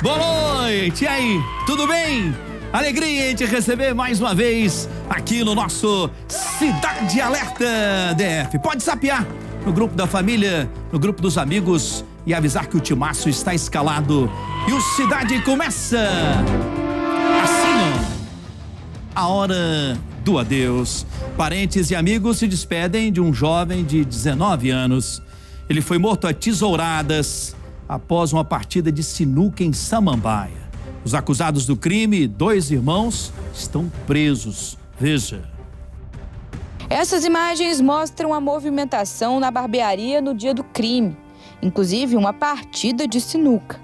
Boa noite, e aí, tudo bem? Alegria em te receber mais uma vez aqui no nosso Cidade Alerta DF. Pode zapear no grupo da família, no grupo dos amigos e avisar que o timaço está escalado e o Cidade começa assim, ó. A hora do adeus. Parentes e amigos se despedem de um jovem de 19 anos. Ele foi morto a tesouradas após uma partida de sinuca em Samambaia. Os acusados do crime, 2 irmãos, estão presos. Veja. Essas imagens mostram a movimentação na barbearia no dia do crime, inclusive uma partida de sinuca.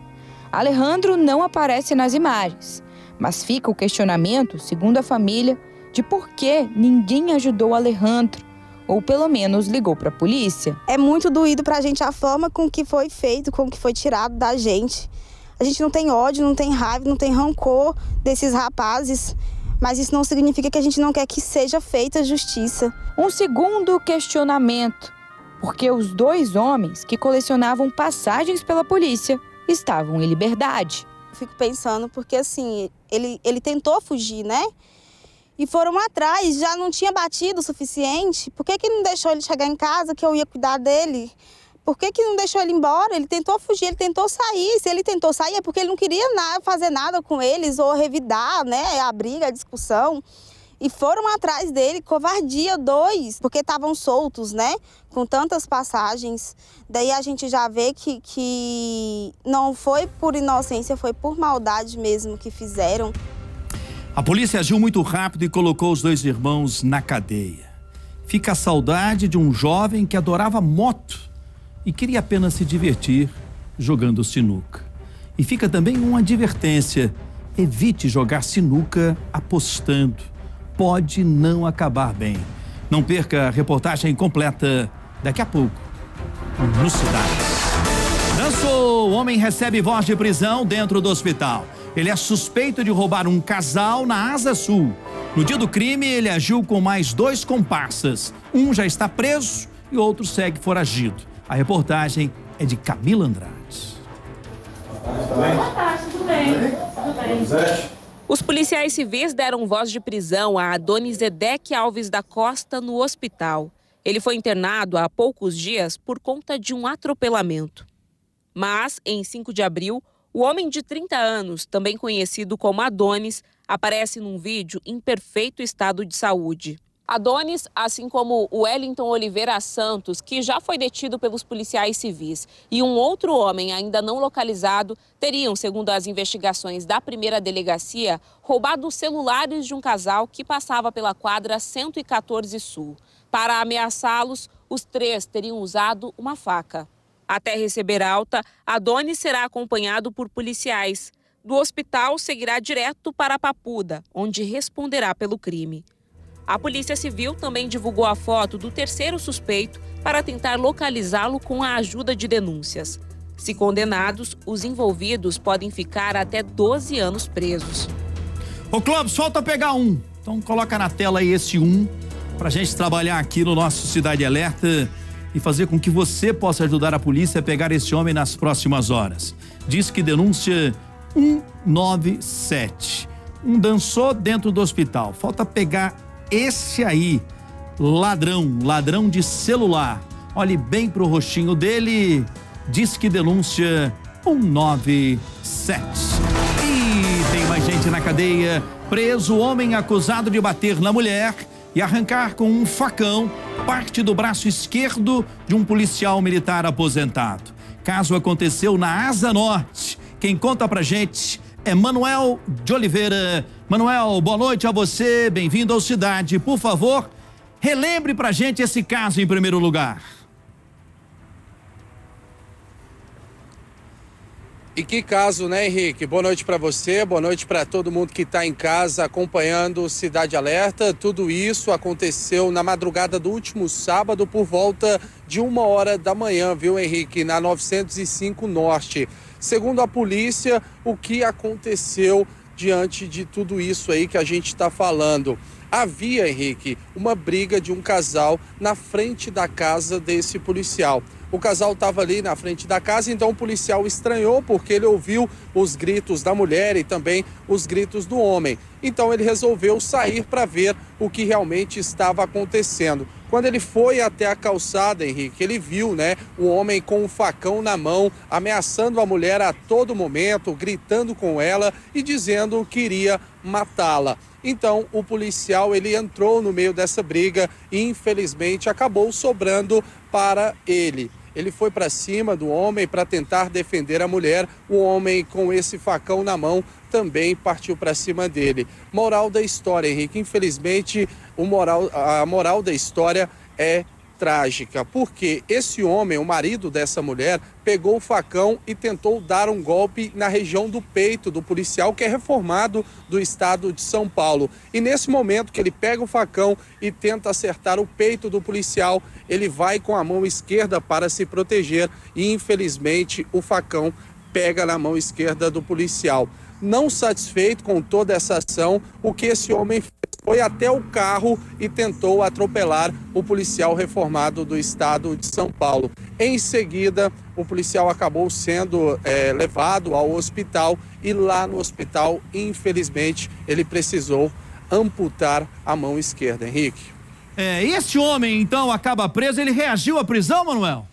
Alejandro não aparece nas imagens, mas fica o questionamento, segundo a família, de por que ninguém ajudou Alejandro, ou pelo menos ligou para a polícia. É muito doído para a gente a forma com que foi feito, com que foi tirado da gente. A gente não tem ódio, não tem raiva, não tem rancor desses rapazes, mas isso não significa que a gente não quer que seja feita justiça. Um segundo questionamento, porque os 2 homens que colecionavam passagens pela polícia estavam em liberdade. Eu fico pensando porque assim, ele tentou fugir, né? E foram atrás, já não tinha batido o suficiente. Por que não deixou ele chegar em casa, que eu ia cuidar dele? Por que não deixou ele embora? Ele tentou fugir, ele tentou sair. Se ele tentou sair é porque ele não queria fazer nada com eles ou revidar, né, a briga, a discussão. E foram atrás dele, covardia 2, porque estavam soltos, né, com tantas passagens. Daí a gente já vê que não foi por inocência, foi por maldade mesmo que fizeram. A polícia agiu muito rápido e colocou os 2 irmãos na cadeia. Fica a saudade de um jovem que adorava moto e queria apenas se divertir jogando sinuca. E fica também uma advertência: evite jogar sinuca apostando. Pode não acabar bem. Não perca a reportagem completa daqui a pouco no Cidade. Dançou, o homem recebe voz de prisão dentro do hospital. Ele é suspeito de roubar um casal na Asa Sul. No dia do crime, ele agiu com mais 2 comparsas. Um já está preso e o outro segue foragido. A reportagem é de Camila Andrade. Boa tarde, tudo bem? Tudo bem. Os policiais civis deram voz de prisão a Adonis Edec Alves da Costa no hospital. Ele foi internado há poucos dias por conta de um atropelamento. Mas, em 5 de abril, o homem de 30 anos, também conhecido como Adonis, aparece num vídeo em perfeito estado de saúde. Adonis, assim como o Wellington Oliveira Santos, que já foi detido pelos policiais civis, e um outro homem ainda não localizado, teriam, segundo as investigações da primeira delegacia, roubado os celulares de um casal que passava pela quadra 114 Sul. Para ameaçá-los, os 3 teriam usado uma faca. Até receber alta, Adonis será acompanhado por policiais. Do hospital, seguirá direto para Papuda, onde responderá pelo crime. A Polícia Civil também divulgou a foto do 3º suspeito para tentar localizá-lo com a ajuda de denúncias. Se condenados, os envolvidos podem ficar até 12 anos presos. Ô Clóvis, falta pegar um. Então coloca na tela aí esse 1 pra gente trabalhar aqui no nosso Cidade Alerta e fazer com que você possa ajudar a polícia a pegar esse homem nas próximas horas. Diz que denúncia 197. Dançou dentro do hospital. Falta pegar esse aí, ladrão de celular. Olhe bem pro rostinho dele. Diz que denúncia 197. E tem mais gente na cadeia. Preso homem acusado de bater na mulher e arrancar com um facão parte do braço esquerdo de um policial militar aposentado. Caso aconteceu na Asa Norte. Quem conta pra gente é Manuel de Oliveira. Manuel, boa noite a você, bem-vindo ao Cidade. Por favor, relembre pra gente esse caso em primeiro lugar. E que caso, né, Henrique? Boa noite para você, boa noite para todo mundo que está em casa acompanhando o Cidade Alerta. Tudo isso aconteceu na madrugada do último sábado por volta de 1h da manhã, viu, Henrique? Na 905 Norte. Segundo a polícia, o que aconteceu diante de tudo isso aí que a gente está falando? Havia, Henrique, uma briga de um casal na frente da casa desse policial. O casal estava ali na frente da casa, então o policial estranhou porque ele ouviu os gritos da mulher e também os gritos do homem. Então ele resolveu sair para ver o que realmente estava acontecendo. Quando ele foi até a calçada, Henrique, ele viu, o homem com um facão na mão, ameaçando a mulher a todo momento, gritando com ela e dizendo que iria matá-la. Então o policial ele entrou no meio dessa briga e infelizmente acabou sobrando para ele. Ele foi para cima do homem para tentar defender a mulher. O homem, com esse facão na mão, também partiu para cima dele. Moral da história, Henrique. Infelizmente, a moral da história é trágica, porque esse homem, o marido dessa mulher, pegou o facão e tentou dar um golpe na região do peito do policial, que é reformado do estado de São Paulo. E nesse momento que ele pega o facão e tenta acertar o peito do policial, ele vai com a mão esquerda para se proteger e, infelizmente, o facão pega na mão esquerda do policial. Não satisfeito com toda essa ação, o que esse homem fez foi até o carro e tentou atropelar o policial reformado do estado de São Paulo. Em seguida, o policial acabou sendo levado ao hospital e lá no hospital, infelizmente, ele precisou amputar a mão esquerda, Henrique. E esse homem, então, acaba preso, ele reagiu à prisão, Manuel?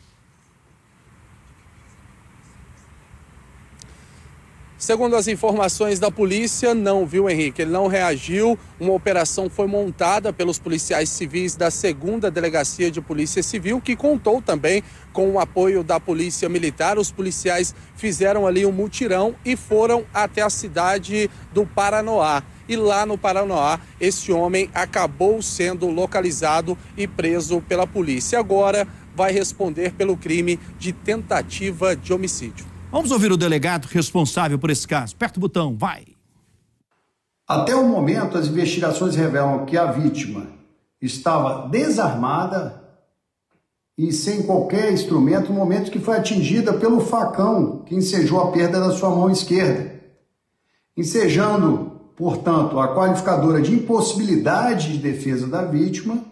Segundo as informações da polícia, não, viu, Henrique? Ele não reagiu. Uma operação foi montada pelos policiais civis da 2ª Delegacia de Polícia Civil, que contou também com o apoio da Polícia Militar. Os policiais fizeram ali um mutirão e foram até a cidade do Paranoá. E lá no Paranoá, esse homem acabou sendo localizado e preso pela polícia. Agora vai responder pelo crime de tentativa de homicídio. Vamos ouvir o delegado responsável por esse caso. Aperta o botão, vai. Até o momento, as investigações revelam que a vítima estava desarmada e sem qualquer instrumento no momento que foi atingida pelo facão que ensejou a perda da sua mão esquerda, ensejando, portanto, a qualificadora de impossibilidade de defesa da vítima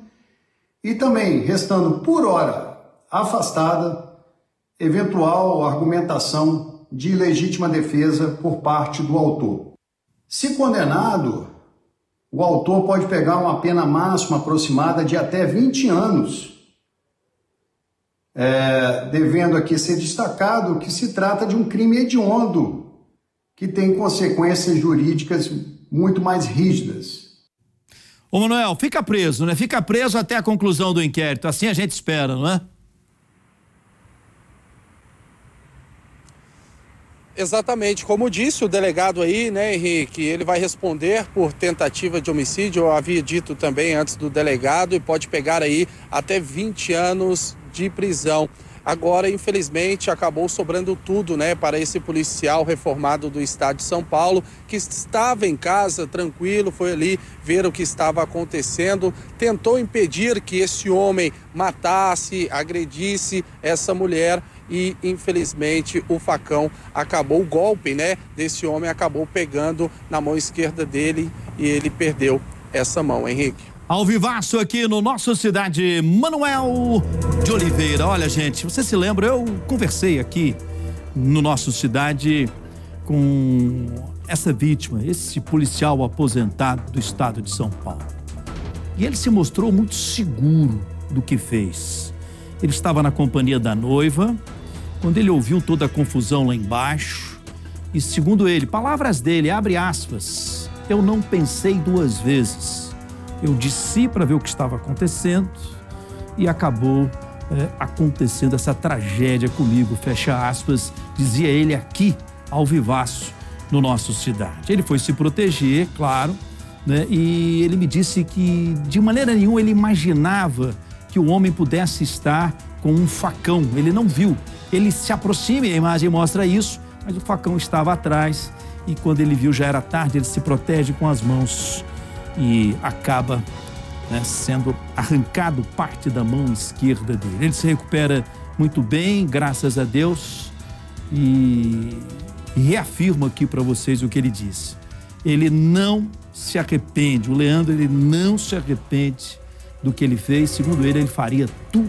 e também restando por hora afastada eventual argumentação de ilegítima defesa por parte do autor. Se condenado, o autor pode pegar uma pena máxima aproximada de até 20 anos, devendo aqui ser destacado que se trata de um crime hediondo, que tem consequências jurídicas muito mais rígidas. Ô Manuel, fica preso, Fica preso até a conclusão do inquérito, assim a gente espera, não é? Exatamente, como disse o delegado aí, Henrique, ele vai responder por tentativa de homicídio, eu havia dito também antes do delegado, e pode pegar aí até 20 anos de prisão. Agora, infelizmente, acabou sobrando tudo, para esse policial reformado do estado de São Paulo, que estava em casa tranquilo, foi ali ver o que estava acontecendo, tentou impedir que esse homem matasse, agredisse essa mulher e, infelizmente, o facão acabou, o golpe, desse homem acabou pegando na mão esquerda dele e ele perdeu essa mão, Henrique. Ao vivaço aqui no nosso Cidade, Manuel de Oliveira. Olha, gente, você se lembra, eu conversei aqui no nosso Cidade com essa vítima, esse policial aposentado do estado de São Paulo. E ele se mostrou muito seguro do que fez. Ele estava na companhia da noiva, quando ele ouviu toda a confusão lá embaixo, e segundo ele, palavras dele, abre aspas, eu não pensei 2 vezes. Eu desci para ver o que estava acontecendo e acabou acontecendo essa tragédia comigo, fecha aspas, dizia ele aqui ao vivaço no nosso Cidade. Ele foi se proteger, claro, e ele me disse que de maneira nenhuma ele imaginava que o homem pudesse estar com um facão, ele não viu. Ele se aproxima e a imagem mostra isso, mas o facão estava atrás e quando ele viu já era tarde, ele se protege com as mãos e acaba sendo arrancado parte da mão esquerda dele. Ele se recupera muito bem, graças a Deus, e reafirmo aqui para vocês o que ele disse. Ele não se arrepende, o Leandro, ele não se arrepende do que ele fez. Segundo ele faria tudo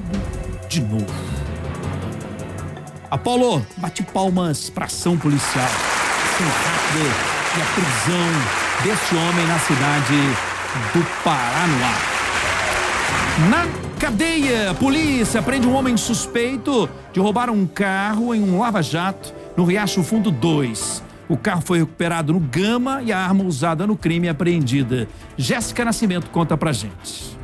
de novo. Apolo, bate palmas para ação policial. Ação rápida e a prisão desse homem na cidade do Paranoá. Na cadeia, a polícia prende um homem suspeito de roubar um carro em um lava-jato no Riacho Fundo 2. O carro foi recuperado no Gama e a arma usada no crime é apreendida. Jéssica Nascimento conta pra gente.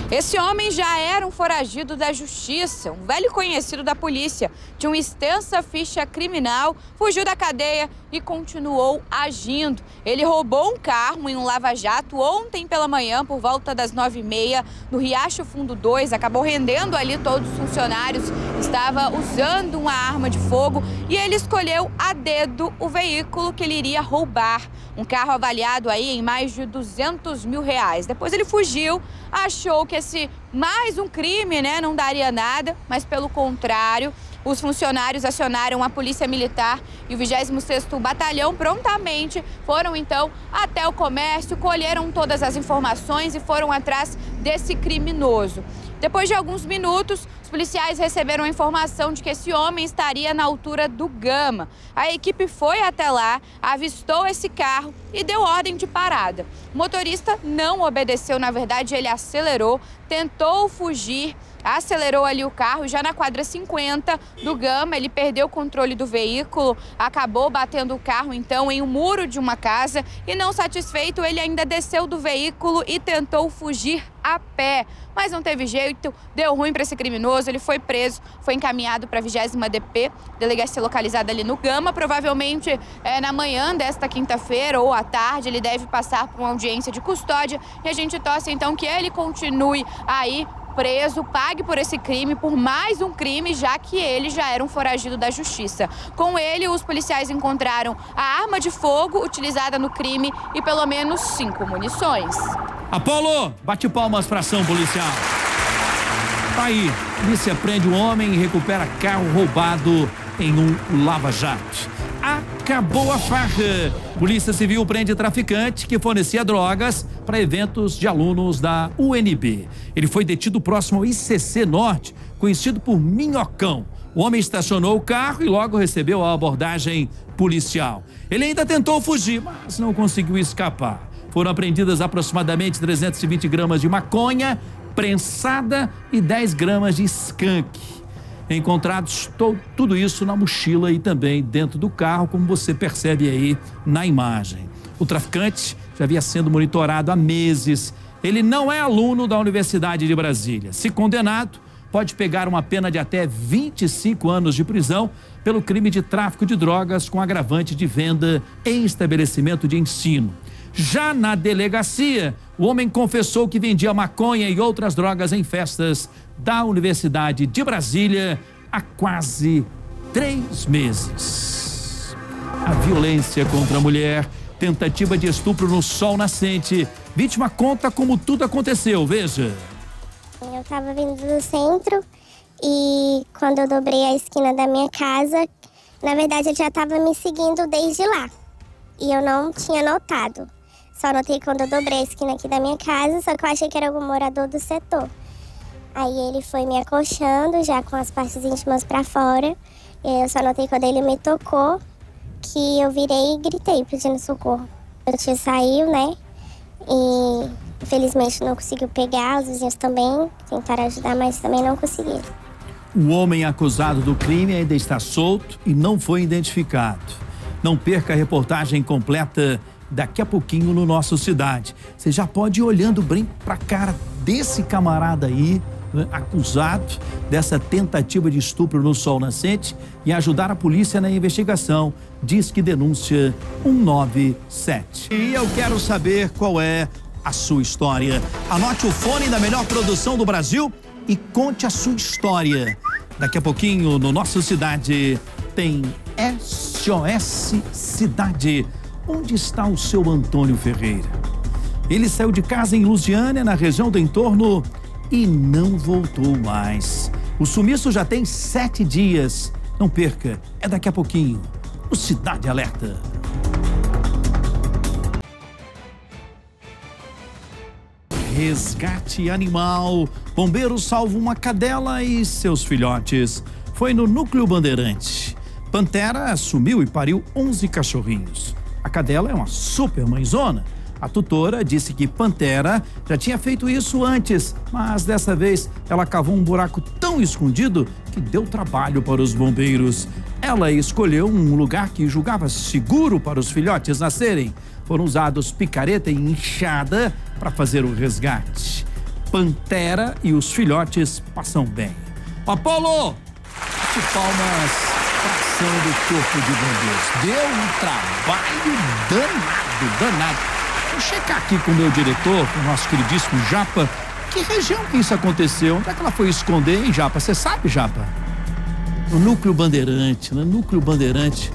Esse homem já era um foragido da justiça, um velho conhecido da polícia. Tinha uma extensa ficha criminal, fugiu da cadeia e continuou agindo. Ele roubou um carro em um lava-jato ontem pela manhã, por volta das 9h30, no Riacho Fundo 2. Acabou rendendo ali todos os funcionários. Estava usando uma arma de fogo e ele escolheu a dedo o veículo que ele iria roubar. Um carro avaliado aí em mais de R$200 mil. Depois ele fugiu, achou que esse mais um crime, né, não daria nada, mas pelo contrário, os funcionários acionaram a Polícia Militar e o 26º Batalhão prontamente foram então até o comércio, colheram todas as informações e foram atrás desse criminoso. Depois de alguns minutos, os policiais receberam a informação de que esse homem estaria na altura do Gama. A equipe foi até lá, avistou esse carro e deu ordem de parada. O motorista não obedeceu, na verdade ele acelerou, tentou fugir, acelerou ali o carro. Já na quadra 50 do Gama, ele perdeu o controle do veículo, acabou batendo o carro então em um muro de uma casa e, não satisfeito, ele ainda desceu do veículo e tentou fugir a pé. Mas não teve jeito, deu ruim para esse criminoso, ele foi preso, foi encaminhado para a 20ª DP, delegacia localizada ali no Gama. Provavelmente na manhã desta quinta-feira ou à tarde ele deve passar por uma audiência de custódia e a gente torce então que ele continue aí preso, pague por esse crime, por mais um crime, já que ele já era um foragido da justiça. Com ele, os policiais encontraram a arma de fogo utilizada no crime e pelo menos 5 munições. Apolo, bate palmas para ação policial. Tá aí, a polícia prende um homem e recupera carro roubado em um lava-jato. Acabou a farra. Polícia Civil prende traficante que fornecia drogas para eventos de alunos da UNB. Ele foi detido próximo ao ICC Norte, conhecido por Minhocão. O homem estacionou o carro e logo recebeu a abordagem policial. Ele ainda tentou fugir, mas não conseguiu escapar. Foram apreendidas aproximadamente 320 gramas de maconha prensada e 10 gramas de skunk. Encontrados tudo isso na mochila e também dentro do carro, como você percebe aí na imagem. O traficante já havia sendo monitorado há meses. Ele não é aluno da Universidade de Brasília. Se condenado, pode pegar uma pena de até 25 anos de prisão pelo crime de tráfico de drogas com agravante de venda em estabelecimento de ensino. Já na delegacia, o homem confessou que vendia maconha e outras drogas em festas da Universidade de Brasília há quase 3 meses. A violência contra a mulher, tentativa de estupro no sol nascente. Vítima conta como tudo aconteceu, veja. Eu estava vindo do centro e quando eu dobrei a esquina da minha casa, na verdade ele já estava me seguindo desde lá. E eu não tinha notado. Só notei quando eu dobrei a esquina aqui da minha casa, só que eu achei que era algum morador do setor. Aí ele foi me acolchando, já com as partes íntimas pra fora. Eu só notei quando ele me tocou, que eu virei e gritei pedindo socorro. O tio saiu, né? E infelizmente não conseguiu pegar, os vizinhos também tentaram ajudar, mas também não conseguiram. O homem acusado do crime ainda está solto e não foi identificado. Não perca a reportagem completa daqui a pouquinho no Nosso Cidade. Você já pode ir olhando bem pra cara desse camarada aí, né, acusado dessa tentativa de estupro no sol nascente, e ajudar a polícia na investigação. Diz que denúncia 197. E eu quero saber qual é a sua história. Anote o fone da melhor produção do Brasil e conte a sua história. Daqui a pouquinho no Nosso Cidade tem SOS Cidade. Onde está o seu Antônio Ferreira? Ele saiu de casa em Lusiânia, na região do entorno, e não voltou mais. O sumiço já tem 7 dias. Não perca, é daqui a pouquinho. O Cidade Alerta. Resgate animal. Bombeiros salvam uma cadela e seus filhotes. foi no Núcleo Bandeirante. Pantera assumiu e pariu 11 cachorrinhos. A cadela é uma super mãezona. A tutora disse que Pantera já tinha feito isso antes, mas dessa vez ela cavou um buraco tão escondido que deu trabalho para os bombeiros. Ela escolheu um lugar que julgava seguro para os filhotes nascerem. Foram usados picareta e enxada para fazer o resgate. Pantera e os filhotes passam bem. Apolo! Bate palmas para a ação do Corpo de Bombeiros. Deu um trabalho danado. Vou checar aqui com o meu diretor, com o nosso queridíssimo Japa, que região que isso aconteceu? Onde é que ela foi esconder, hein, Japa? Você sabe, Japa? No Núcleo Bandeirante. No Núcleo Bandeirante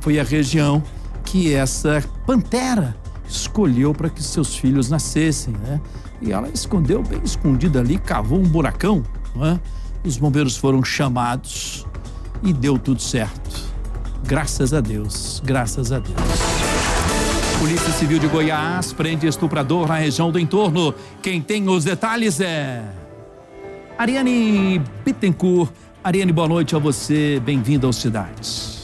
foi a região que essa Pantera escolheu para que seus filhos nascessem, né? E ela escondeu bem escondida ali, cavou um buracão, não é? Os bombeiros foram chamados e deu tudo certo. Graças a Deus, graças a Deus. Polícia Civil de Goiás prende estuprador na região do entorno. Quem tem os detalhes é Ariane Bittencourt. Ariane, boa noite a você. Bem-vinda ao Cidade.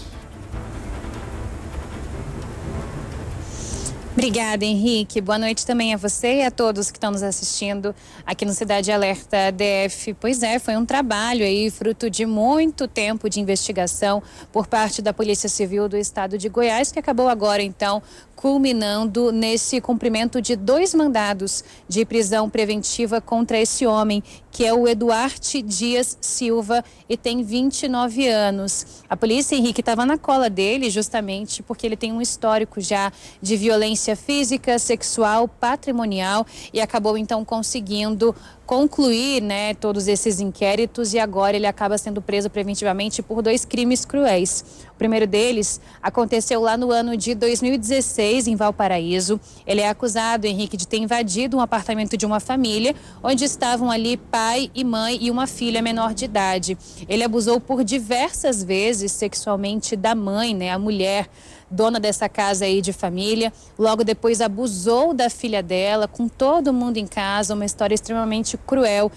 Obrigada, Henrique. Boa noite também a você e a todos que estão nos assistindo aqui no Cidade Alerta DF. Pois é, foi um trabalho aí, fruto de muito tempo de investigação por parte da Polícia Civil do Estado de Goiás, que acabou agora, então, culminando nesse cumprimento de 2 mandados de prisão preventiva contra esse homem, que é o Eduarte Dias Silva e tem 29 anos. A polícia, Henrique, estava na cola dele justamente porque ele tem um histórico já de violência física, sexual, patrimonial e acabou então conseguindo concluir, né, todos esses inquéritos e agora ele acaba sendo preso preventivamente por 2 crimes cruéis. O primeiro deles aconteceu lá no ano de 2016 em Valparaíso. Ele é acusado, Henrique, de ter invadido um apartamento de uma família onde estavam ali pai e mãe e uma filha menor de idade. Ele abusou por diversas vezes sexualmente da mãe, né, a mulher dona dessa casa aí de família. Logo depois abusou da filha dela, com todo mundo em casa, uma história extremamente cruel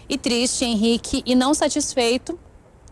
e triste, Henrique, e não satisfeito,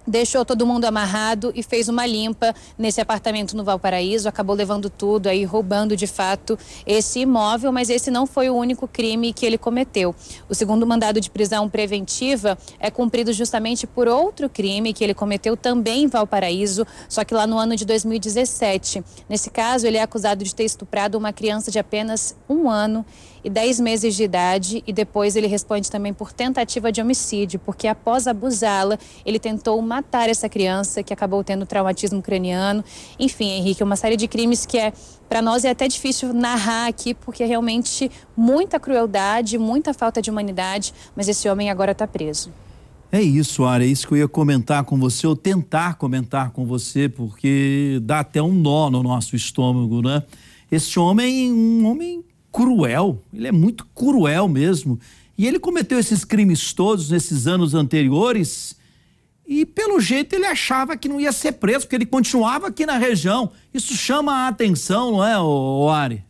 deixou todo mundo amarrado e fez uma limpa nesse apartamento no Valparaíso, acabou levando tudo aí, roubando de fato esse imóvel, mas esse não foi o único crime que ele cometeu. O segundo mandado de prisão preventiva é cumprido justamente por outro crime que ele cometeu também em Valparaíso, só que lá no ano de 2017. Nesse caso, ele é acusado de ter estuprado uma criança de apenas 1 ano e 10 meses de idade e depois ele responde também por tentativa de homicídio, porque após abusá-la, ele tentou matar essa criança que acabou tendo traumatismo craniano. Enfim, Henrique, uma série de crimes que para nós é até difícil narrar aqui, porque é realmente muita crueldade, muita falta de humanidade, mas esse homem agora está preso. É isso, Ara, é isso que eu ia comentar com você, ou tentar comentar com você, porque dá até um nó no nosso estômago, né? Esse homem, um homem cruel, ele é muito cruel mesmo, e ele cometeu esses crimes todos nesses anos anteriores e pelo jeito ele achava que não ia ser preso, porque ele continuava aqui na região. Isso chama a atenção, não é, Ari?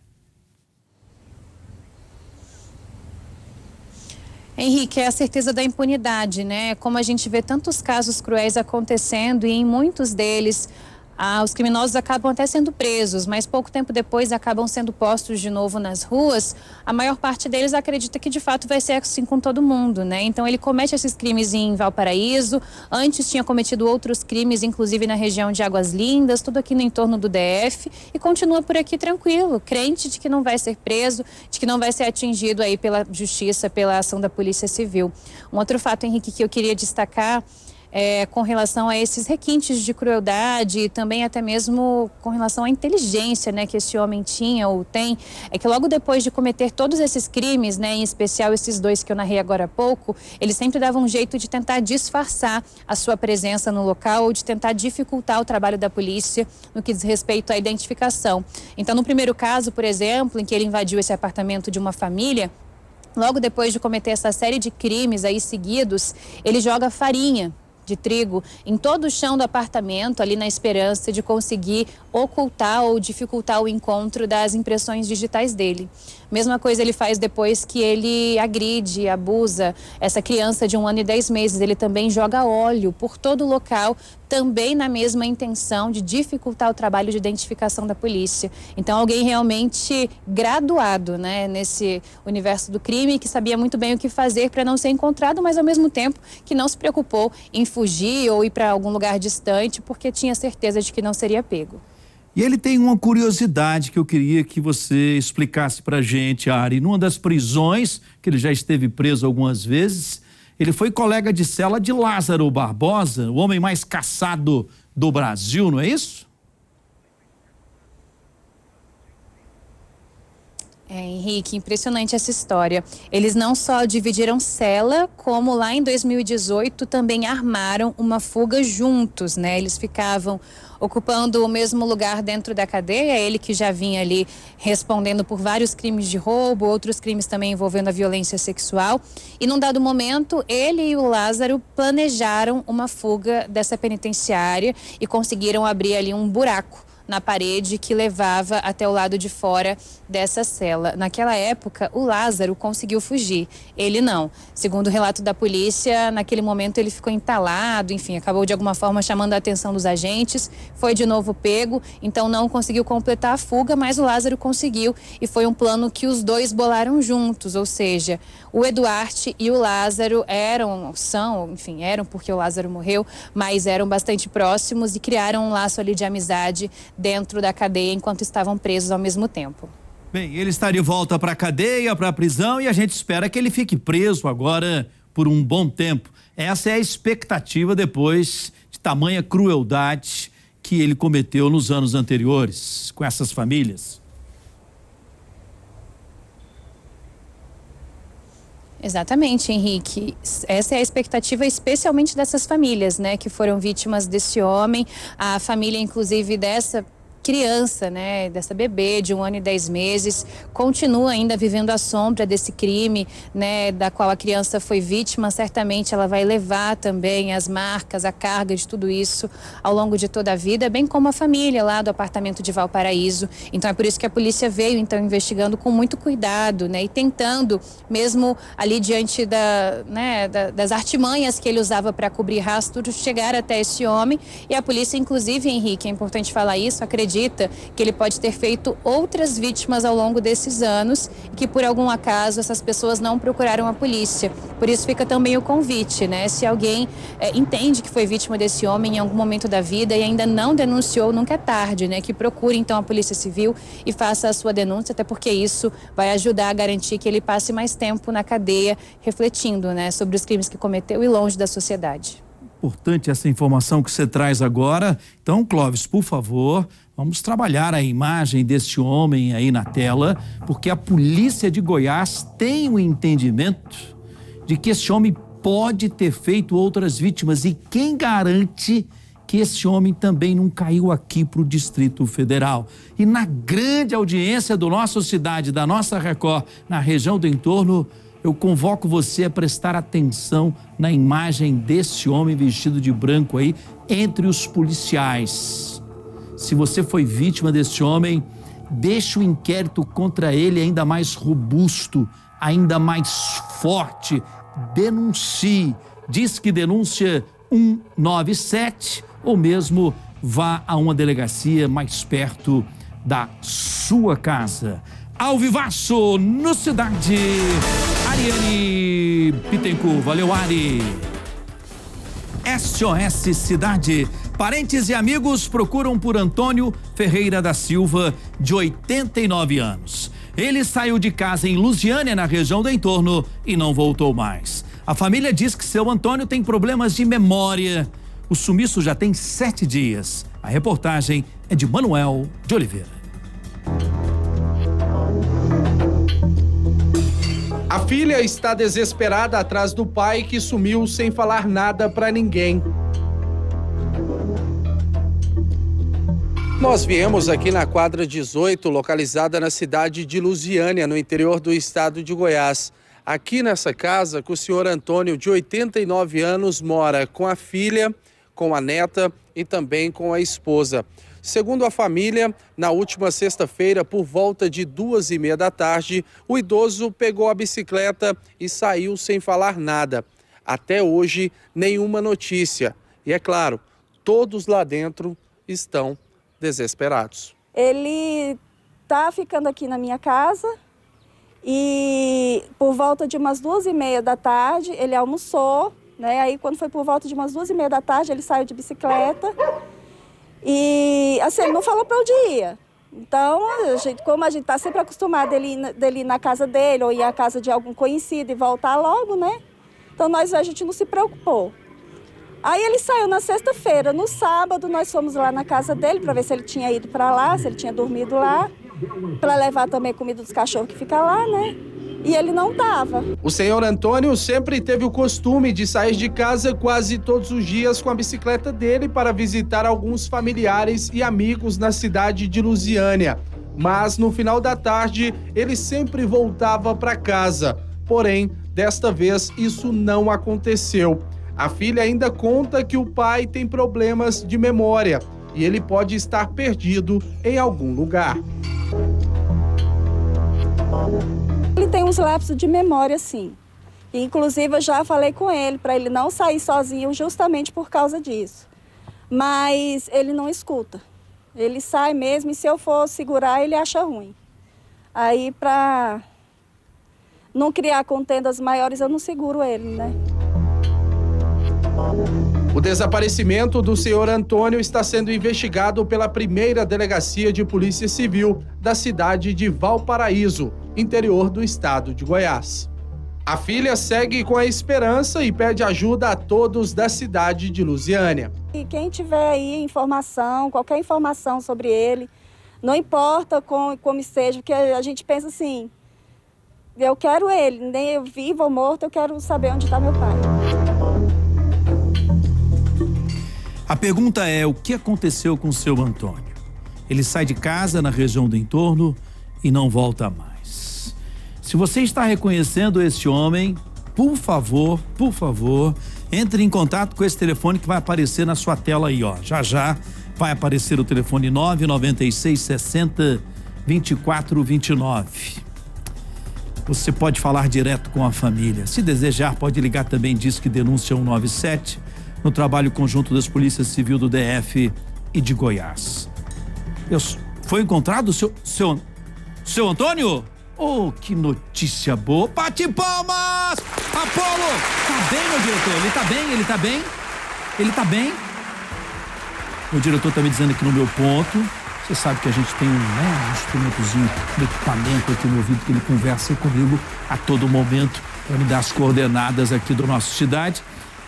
Henrique, é a certeza da impunidade, né? Como a gente vê tantos casos cruéis acontecendo e em muitos deles os criminosos acabam até sendo presos, mas pouco tempo depois acabam sendo postos de novo nas ruas. A maior parte deles acredita que de fato vai ser assim com todo mundo, né? Então ele comete esses crimes em Valparaíso, antes tinha cometido outros crimes, inclusive na região de Águas Lindas, tudo aqui no entorno do DF, e continua por aqui tranquilo, crente de que não vai ser preso, de que não vai ser atingido aí pela justiça, pela ação da Polícia Civil. Um outro fato, Henrique, que eu queria destacar com relação a esses requintes de crueldade e também até mesmo com relação à inteligência, né, que esse homem tinha ou tem, é que logo depois de cometer todos esses crimes, né, em especial esses 2 que eu narrei agora há pouco, ele sempre dava um jeito de tentar disfarçar a sua presença no local ou de tentar dificultar o trabalho da polícia no que diz respeito à identificação. Então, no primeiro caso, por exemplo, em que ele invadiu esse apartamento de uma família, logo depois de cometer essa série de crimes aí seguidos, ele joga farinha de trigo em todo o chão do apartamento, ali na esperança de conseguir ocultar ou dificultar o encontro das impressões digitais dele. Mesma coisa ele faz depois que ele agride, abusa essa criança de 1 ano e 10 meses. Ele também joga óleo por todo o local, também na mesma intenção de dificultar o trabalho de identificação da polícia. Então, alguém realmente graduado, né, nesse universo do crime, que sabia muito bem o que fazer para não ser encontrado, mas ao mesmo tempo que não se preocupou em fugir ou ir para algum lugar distante, porque tinha certeza de que não seria pego. E ele tem uma curiosidade que eu queria que você explicasse pra gente, Ari. Numa das prisões, que ele já esteve preso algumas vezes, ele foi colega de cela de Lázaro Barbosa, o homem mais caçado do Brasil, não é isso? Henrique, impressionante essa história. Eles não só dividiram cela, como lá em 2018 também armaram uma fuga juntos, né? Eles ficavam ocupando o mesmo lugar dentro da cadeia, ele que já vinha ali respondendo por vários crimes de roubo, outros crimes também envolvendo a violência sexual. E num dado momento, ele e o Lázaro planejaram uma fuga dessa penitenciária e conseguiram abrir ali um buraco na parede que levava até o lado de fora dessa cela. Naquela época, o Lázaro conseguiu fugir, ele não. Segundo o relato da polícia, naquele momento ele ficou entalado, enfim, acabou de alguma forma chamando a atenção dos agentes, foi de novo pego, então não conseguiu completar a fuga, mas o Lázaro conseguiu e foi um plano que os dois bolaram juntos, ou seja, o Eduarte e o Lázaro eram porque o Lázaro morreu, mas eram bastante próximos e criaram um laço ali de amizade dentro da cadeia enquanto estavam presos ao mesmo tempo. Bem, ele está de volta para a cadeia, para a prisão, e a gente espera que ele fique preso agora por um bom tempo. Essa é a expectativa depois de tamanha crueldade que ele cometeu nos anos anteriores com essas famílias. Exatamente, Henrique. Essa é a expectativa especialmente dessas famílias, né, que foram vítimas desse homem, a família inclusive dessa criança, né, dessa bebê de 1 ano e 10 meses, continua ainda vivendo a sombra desse crime, né, da qual a criança foi vítima. Certamente ela vai levar também as marcas, a carga de tudo isso ao longo de toda a vida, bem como a família lá do apartamento de Valparaíso. Então é por isso que a polícia veio então investigando com muito cuidado, né, e tentando, mesmo ali diante das artimanhas que ele usava para cobrir rastros, chegar até esse homem. E a polícia, inclusive, Henrique, é importante falar isso, acredita que ele pode ter feito outras vítimas ao longo desses anos e que por algum acaso essas pessoas não procuraram a polícia. Por isso fica também o convite, né? Se alguém entende que foi vítima desse homem em algum momento da vida e ainda não denunciou, nunca é tarde, né? Que procure então a Polícia Civil e faça a sua denúncia, até porque isso vai ajudar a garantir que ele passe mais tempo na cadeia refletindo, né, sobre os crimes que cometeu e longe da sociedade. Importante essa informação que você traz agora. Então, Clóvis, por favor, vamos trabalhar a imagem desse homem aí na tela, porque a polícia de Goiás tem um entendimento de que esse homem pode ter feito outras vítimas, e quem garante que esse homem também não caiu aqui para o Distrito Federal. E na grande audiência do nosso Cidade, da nossa Record, na região do entorno, eu convoco você a prestar atenção na imagem desse homem vestido de branco aí, entre os policiais. Se você foi vítima desse homem, deixe o inquérito contra ele ainda mais robusto, ainda mais forte. Denuncie. Disque denúncia 197 ou mesmo vá a uma delegacia mais perto da sua casa. Ao vivaço no Cidade, Ariane Bittencourt. Valeu, Ari. SOS Cidade. Parentes e amigos procuram por Antônio Ferreira da Silva, de 89 anos. Ele saiu de casa em Lusiânia, na região do entorno, e não voltou mais. A família diz que seu Antônio tem problemas de memória. O sumiço já tem 7 dias. A reportagem é de Manuel de Oliveira. A filha está desesperada atrás do pai, que sumiu sem falar nada para ninguém. Nós viemos aqui na quadra 18, localizada na cidade de Lusiânia, no interior do estado de Goiás. aqui nessa casa que o senhor Antônio, de 89 anos, mora com a filha, com a neta e também com a esposa. Segundo a família, na última sexta-feira, por volta de 2h30 da tarde, o idoso pegou a bicicleta e saiu sem falar nada. Até hoje, nenhuma notícia. E é claro, todos lá dentro estão desesperados. Ele está ficando aqui na minha casa e por volta de umas 2h30 da tarde ele almoçou, né? Aí quando foi por volta de umas 2h30 da tarde ele saiu de bicicleta e assim, ele não falou para onde ia. Então, como a gente está sempre acostumado dele ir na casa dele ou ir à casa de algum conhecido e voltar logo, né? Então a gente não se preocupou. Aí ele saiu na sexta-feira. No sábado nós fomos lá na casa dele para ver se ele tinha ido para lá, se ele tinha dormido lá, para levar também comida dos cachorros que ficam lá, né? E ele não estava. O senhor Antônio sempre teve o costume de sair de casa quase todos os dias com a bicicleta dele para visitar alguns familiares e amigos na cidade de Lusiânia. Mas no final da tarde ele sempre voltava para casa. Porém, desta vez isso não aconteceu. A filha ainda conta que o pai tem problemas de memória e ele pode estar perdido em algum lugar. Ele tem uns lapsos de memória, sim. E, inclusive, eu já falei com ele para ele não sair sozinho justamente por causa disso. Mas ele não escuta. Ele sai mesmo e se eu for segurar, ele acha ruim. Aí, para não criar contendas maiores, eu não seguro ele, né? O desaparecimento do senhor Antônio está sendo investigado pela primeira delegacia de polícia civil da cidade de Valparaíso, interior do estado de Goiás. A filha segue com a esperança e pede ajuda a todos da cidade de Lusiânia. E quem tiver aí informação, qualquer informação sobre ele, não importa como seja, porque a gente pensa assim, eu quero ele, nem eu vivo ou morto, eu quero saber onde está meu pai. A pergunta é: o que aconteceu com o seu Antônio? Ele sai de casa na região do entorno e não volta mais. Se você está reconhecendo esse homem, por favor, entre em contato com esse telefone que vai aparecer na sua tela aí, ó. Já vai aparecer o telefone 996 60 24 29. Você pode falar direto com a família. Se desejar, pode ligar também Disque Denúncia 197 no trabalho conjunto das polícias civil do DF e de Goiás. Foi encontrado o seu Antônio? Oh, que notícia boa! Bate palmas! Apolo! Tá bem, meu diretor? Ele tá bem? O diretor tá me dizendo aqui no meu ponto. Você sabe que a gente tem um instrumentozinho, um equipamento aqui no ouvido que ele conversa comigo a todo momento para me dar as coordenadas aqui da nossa cidade.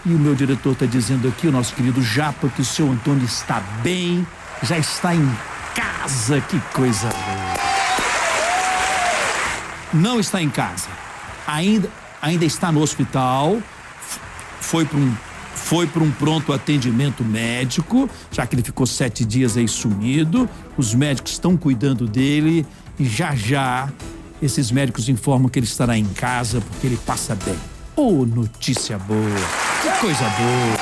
E o meu diretor está dizendo aqui, o nosso querido Japa, que o seu Antônio está bem, já está em casa. Que coisa boa. Não está em casa. Ainda está no hospital. Foi para um pronto atendimento médico, já que ele ficou 7 dias aí sumido. Os médicos estão cuidando dele e já esses médicos informam que ele estará em casa porque ele passa bem. Oh, notícia boa. Que coisa boa.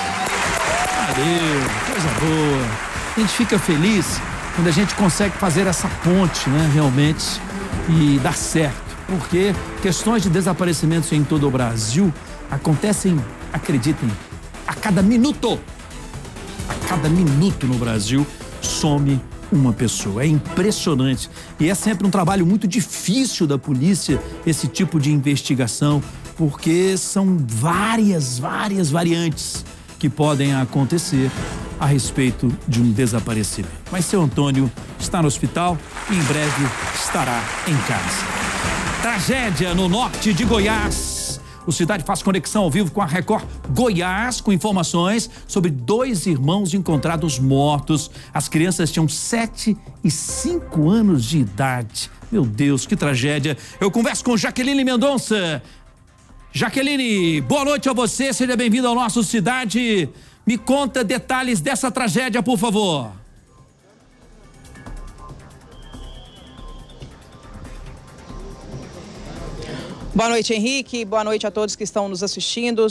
Valeu, coisa boa. A gente fica feliz quando a gente consegue fazer essa ponte, né, realmente, e dar certo. Porque questões de desaparecimentos em todo o Brasil acontecem, acreditem, a cada minuto. A cada minuto no Brasil some uma pessoa. É impressionante. E é sempre um trabalho muito difícil da polícia, esse tipo de investigação, porque são várias variantes que podem acontecer a respeito de um desaparecimento. Mas seu Antônio está no hospital e em breve estará em casa. Tragédia no norte de Goiás. O Cidade faz conexão ao vivo com a Record Goiás, com informações sobre 2 irmãos encontrados mortos. As crianças tinham 7 e 5 anos de idade. Meu Deus, que tragédia. Eu converso com Jaqueline Mendonça. Jaqueline, boa noite a você, seja bem-vinda ao nosso Cidade. Me conta detalhes dessa tragédia, por favor. Boa noite, Henrique. Boa noite a todos que estão nos assistindo.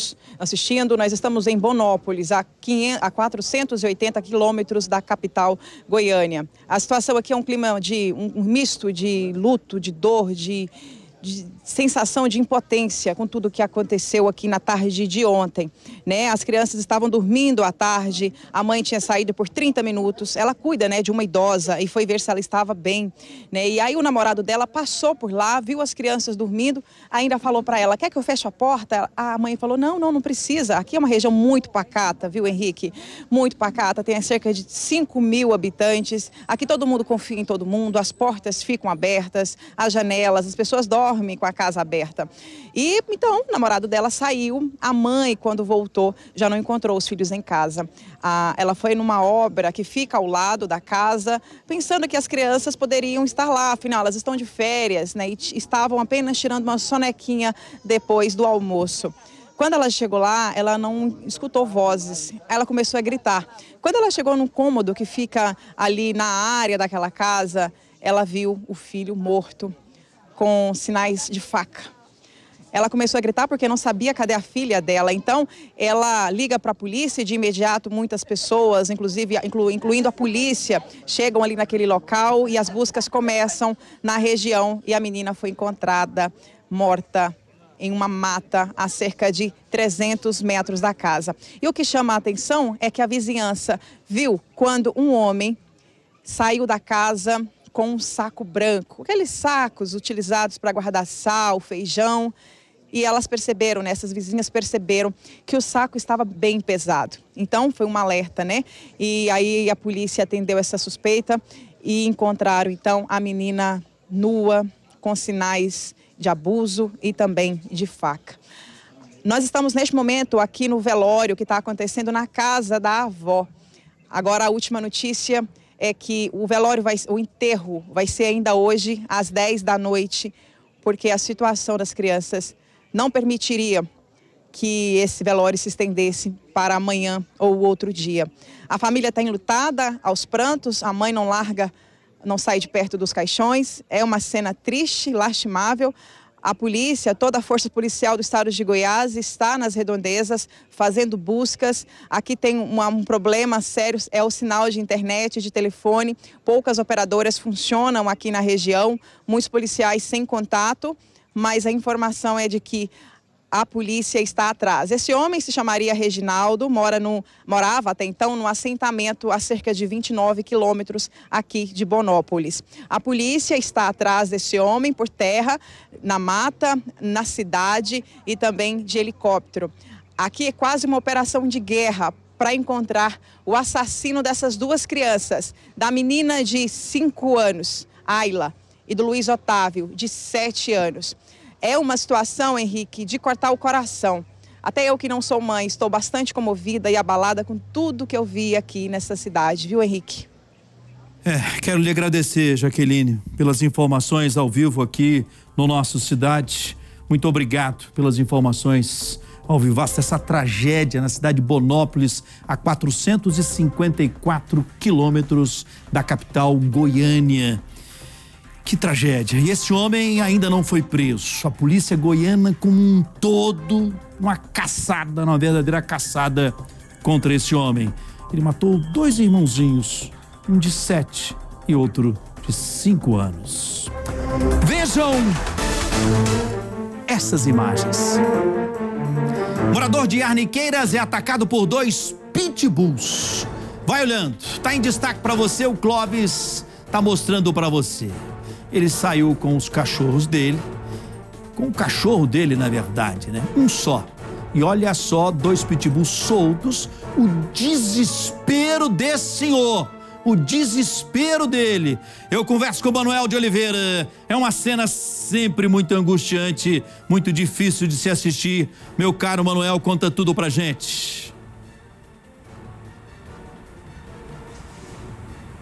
Nós estamos em Bonópolis, a 480 quilômetros da capital Goiânia. A situação aqui é um clima de um misto de luto, de dor, de sensação de impotência com tudo que aconteceu aqui na tarde de ontem, né? As crianças estavam dormindo à tarde, a mãe tinha saído por 30 minutos, ela cuida, né, de uma idosa e foi ver se ela estava bem, né? E aí o namorado dela passou por lá, viu as crianças dormindo, ainda falou para ela, quer que eu feche a porta? A mãe falou, não precisa, aqui é uma região muito pacata, viu, Henrique? Muito pacata, tem cerca de 5.000 habitantes, aqui todo mundo confia em todo mundo, as portas ficam abertas, as janelas, as pessoas dormem com a casa aberta. E então o namorado dela saiu, a mãe quando voltou já não encontrou os filhos em casa. Ela foi numa obra que fica ao lado da casa, pensando que as crianças poderiam estar lá, afinal elas estão de férias, né, e estavam apenas tirando uma sonequinha depois do almoço. Quando ela chegou lá, ela não escutou vozes, ela começou a gritar. Quando ela chegou num cômodo que fica ali na área daquela casa, ela viu o filho morto, com sinais de faca. Ela começou a gritar porque não sabia cadê a filha dela. Então, ela liga para a polícia e de imediato muitas pessoas, incluindo a polícia, chegam ali naquele local e as buscas começam na região e a menina foi encontrada morta em uma mata a cerca de 300 metros da casa. E o que chama a atenção é que a vizinhança viu quando um homem saiu da casa com um saco branco, aqueles sacos utilizados para guardar sal, feijão, e elas perceberam, né, essas vizinhas perceberam que o saco estava bem pesado. Então foi um alerta, né? E aí a polícia atendeu essa suspeita e encontraram então a menina nua, com sinais de abuso e também de faca. Nós estamos neste momento aqui no velório que está acontecendo na casa da avó. Agora a última notícia é que o enterro vai ser ainda hoje, às 10 da noite, porque a situação das crianças não permitiria que esse velório se estendesse para amanhã ou outro dia. A família está enlutada, aos prantos, a mãe não sai de perto dos caixões, é uma cena triste, lastimável. A polícia, toda a força policial do estado de Goiás está nas redondezas fazendo buscas. Aqui tem um problema sério, é o sinal de internet, de telefone. Poucas operadoras funcionam aqui na região, muitos policiais sem contato, mas a informação é de que a polícia está atrás. Esse homem se chamaria Reginaldo, morava até então num assentamento a cerca de 29 quilômetros aqui de Bonópolis. A polícia está atrás desse homem por terra, na mata, na cidade e também de helicóptero. Aqui é quase uma operação de guerra para encontrar o assassino dessas duas crianças, da menina de 5 anos, Ayla, e do Luiz Otávio, de 7 anos. É uma situação, Henrique, de cortar o coração. Até eu que não sou mãe, estou bastante comovida e abalada com tudo que eu vi aqui nessa cidade, viu, Henrique? Quero lhe agradecer, Jaqueline, pelas informações ao vivo aqui no nosso Cidade. Muito obrigado pelas informações ao vivo. Essa tragédia na cidade de Bonópolis, a 454 quilômetros da capital Goiânia. Que tragédia. E esse homem ainda não foi preso. A polícia goiana como um todo, uma caçada, uma verdadeira caçada contra esse homem. Ele matou 2 irmãozinhos, um de 7 e outro de 5 anos. Vejam essas imagens. Morador de Arniqueiras é atacado por 2 pitbulls. Vai olhando, tá em destaque para você, o Clóvis tá mostrando para você. Ele saiu com os cachorros dele, com o cachorro dele, na verdade, né? Um só. E olha só, 2 pitbulls soltos, o desespero desse senhor, o desespero dele. Eu converso com o Manuel de Oliveira. É uma cena sempre muito angustiante, muito difícil de se assistir. Meu caro Manuel, conta tudo pra gente.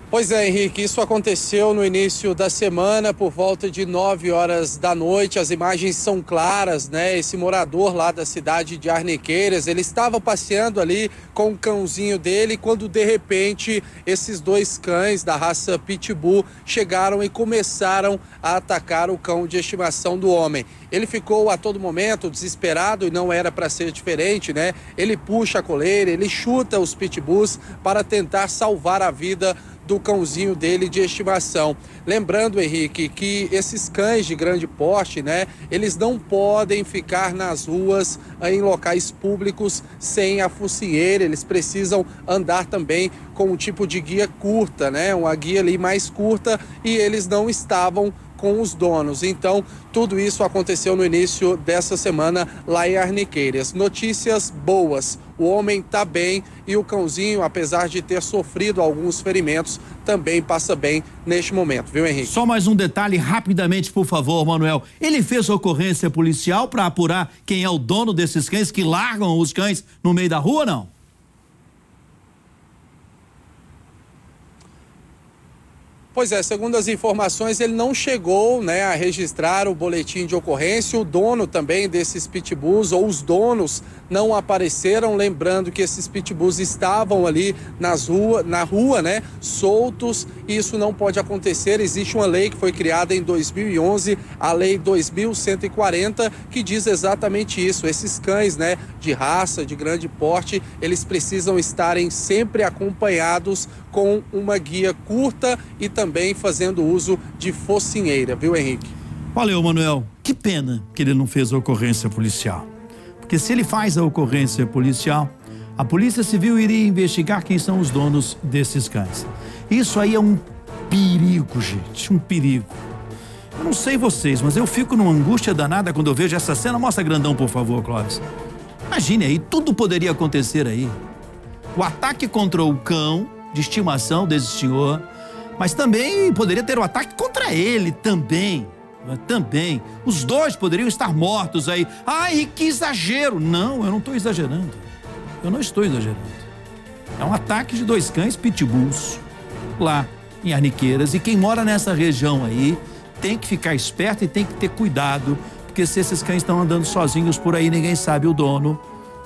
Pois é, Henrique, isso aconteceu no início da semana, por volta de 9 horas da noite. As imagens são claras, né? Esse morador lá da cidade de Arniqueiras, ele estava passeando ali com o cãozinho dele, quando de repente esses dois cães da raça Pitbull chegaram e começaram a atacar o cão de estimação do homem. Ele ficou a todo momento desesperado e não era para ser diferente, né? Ele puxa a coleira, ele chuta os pitbulls para tentar salvar a vida do cãozinho dele de estimação. Lembrando, Henrique, que esses cães de grande porte, né, eles não podem ficar nas ruas, em locais públicos, sem a focinheira. Eles precisam andar também com um tipo de guia curta, né, uma guia ali mais curta, e eles não estavam com os donos. Então, tudo isso aconteceu no início dessa semana lá em Arniqueiras. Notícias boas. O homem está bem e o cãozinho, apesar de ter sofrido alguns ferimentos, também passa bem neste momento, viu, Henrique? Só mais um detalhe rapidamente, por favor, Manuel. Ele fez ocorrência policial para apurar quem é o dono desses cães que largam os cães no meio da rua, não? Pois é, segundo as informações, ele não chegou, né, a registrar o boletim de ocorrência. O dono também desses pitbulls, ou os donos, não apareceram. Lembrando que esses pitbulls estavam ali na rua, né, soltos. Isso não pode acontecer. Existe uma lei que foi criada em 2011, a Lei 2140, que diz exatamente isso. Esses cães, né, de raça, de grande porte, eles precisam estarem sempre acompanhados com uma guia curta e também fazendo uso de focinheira, viu, Henrique? Valeu, Manuel. Que pena que ele não fez a ocorrência policial. Porque se ele faz a ocorrência policial, a Polícia Civil iria investigar quem são os donos desses cães. Isso aí é um perigo, gente, um perigo. Eu não sei vocês, mas eu fico numa angústia danada quando eu vejo essa cena. Mostra grandão, por favor, Clóvis. Imagine aí, tudo poderia acontecer aí. O ataque contra o cão de estimação desse senhor, mas também poderia ter um ataque contra ele também. Os dois poderiam estar mortos aí. Ai, que exagero! Não, eu não estou exagerando. Eu não estou exagerando. É um ataque de dois cães pitbulls lá em Arniqueiras, e quem mora nessa região aí tem que ficar esperto e tem que ter cuidado, porque se esses cães estão andando sozinhos por aí, ninguém sabe o dono.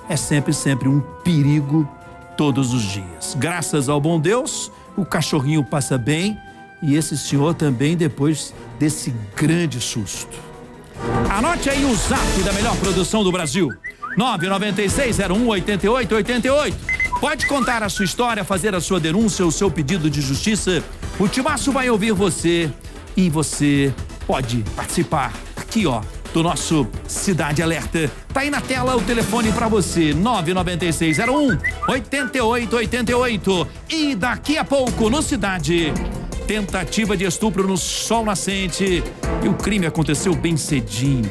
É sempre um perigo todos os dias. Graças ao bom Deus, o cachorrinho passa bem e esse senhor também depois desse grande susto. Anote aí o zap da melhor produção do Brasil. 996-01-8888. Pode contar a sua história, fazer a sua denúncia, o seu pedido de justiça. O Timaço vai ouvir você e você pode participar aqui, ó, do nosso Cidade Alerta. Tá aí na tela o telefone para você, 996-01-8888. E daqui a pouco no Cidade, tentativa de estupro no Sol Nascente. E o crime aconteceu bem cedinho.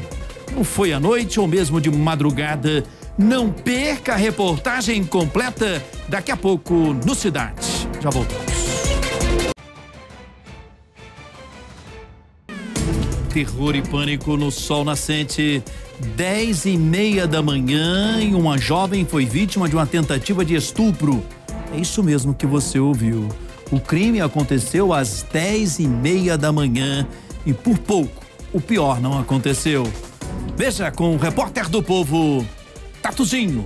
Não foi à noite ou mesmo de madrugada. Não perca a reportagem completa daqui a pouco no Cidade. Já voltamos. Terror e pânico no Sol Nascente. 10h30 da manhã e uma jovem foi vítima de uma tentativa de estupro. É isso mesmo que você ouviu. O crime aconteceu às 10h30 da manhã e por pouco o pior não aconteceu. Veja com o repórter do Povo, Tatuzinho.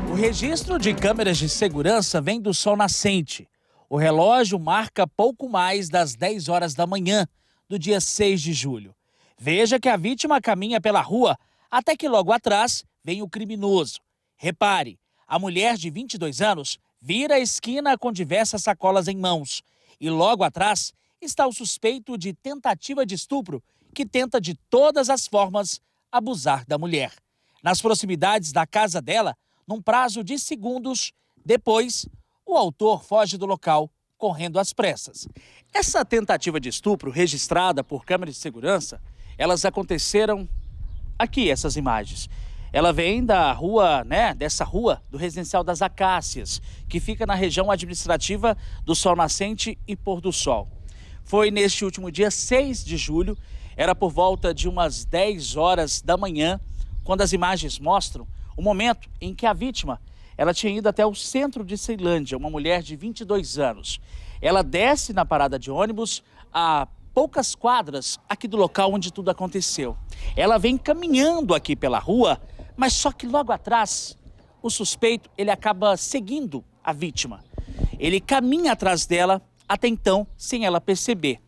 O registro de câmeras de segurança vem do Sol Nascente. O relógio marca pouco mais das 10 horas da manhã do dia 6 de julho. Veja que a vítima caminha pela rua até que logo atrás vem o criminoso. Repare, a mulher de 22 anos vira a esquina com diversas sacolas em mãos. E logo atrás está o suspeito de tentativa de estupro, que tenta de todas as formas abusar da mulher. Nas proximidades da casa dela, num prazo de segundos, depois, o autor foge do local, correndo às pressas. Essa tentativa de estupro, registrada por câmeras de segurança, elas aconteceram aqui, essas imagens. Ela vem da rua, dessa rua do Residencial das Acácias, que fica na região administrativa do Sol Nascente e Pôr do Sol. Foi neste último dia 6 de julho, era por volta de umas 10 horas da manhã, quando as imagens mostram o momento em que a vítima, ela tinha ido até o centro de Ceilândia, uma mulher de 22 anos. Ela desce na parada de ônibus a poucas quadras aqui do local onde tudo aconteceu. Ela vem caminhando aqui pela rua, mas só que logo atrás, o suspeito, ele acaba seguindo a vítima. Ele caminha atrás dela, até então, sem ela perceber.